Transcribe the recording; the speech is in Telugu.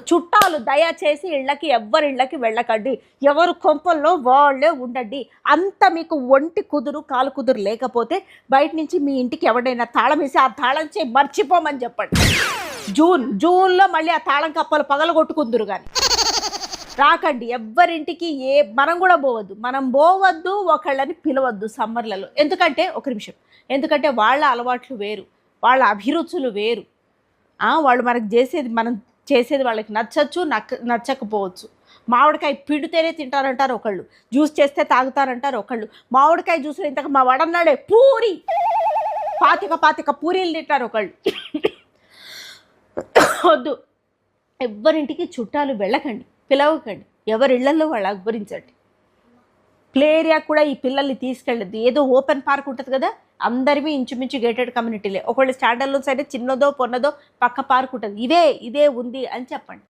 చుట్టాలు దయచేసి ఇళ్ళకి ఎవ్వరి ఇళ్ళకి వెళ్ళకండి, ఎవరు కొంపల్లో వాళ్ళే ఉండండి. అంత మీకు ఒంటి కుదురు కాలు కుదురు లేకపోతే బయట నుంచి మీ ఇంటికి ఎవడైనా తాళం వేసి ఆ తాళం చేయి మర్చిపోమని చెప్పండి. జూన్లో మళ్ళీ ఆ తాళం కప్పలు పగలగొట్టుకుందురు కానీ రాకండి ఎవ్వరింటికి. మనం కూడా పోవద్దు, మనం పోవద్దు, ఒకళ్ళని పిలవద్దు సమ్మర్లలో. ఎందుకంటే ఒక నిమిషం, ఎందుకంటే వాళ్ళ అలవాట్లు వేరు, వాళ్ళ అభిరుచులు వేరు. వాళ్ళు మనకు చేసేది వాళ్ళకి నచ్చకపోవచ్చు. మామిడికాయ పిండితేనే తింటారంటారు ఒకళ్ళు, జ్యూస్ చేస్తే తాగుతారంటారు ఒకళ్ళు. మామిడికాయ జ్యూస్లో ఇంతకు మా వాడన్నాడే పూరి, పాతిక పూరీలు తింటారు ఒకళ్ళు. వద్దు, ఎవ్వరింటికి చుట్టాలు వెళ్ళకండి, పిలవకండి, ఎవరి ఇళ్లలో వాళ్ళు అక్బరించండి. ప్లే ఏరియా కూడా ఈ పిల్లల్ని తీసుకెళ్ళద్దు. ఏదో ఓపెన్ పార్క్ ఉంటుంది కదా, అందరివి ఇంచుమించు గేటెడ్ కమ్యూనిటీలే. ఒకళ్ళు స్టాండర్డ్లో సరే చిన్నదో పొన్నదో పక్క పార్క్ ఉంటుంది, ఇదే ఉంది అని చెప్పండి.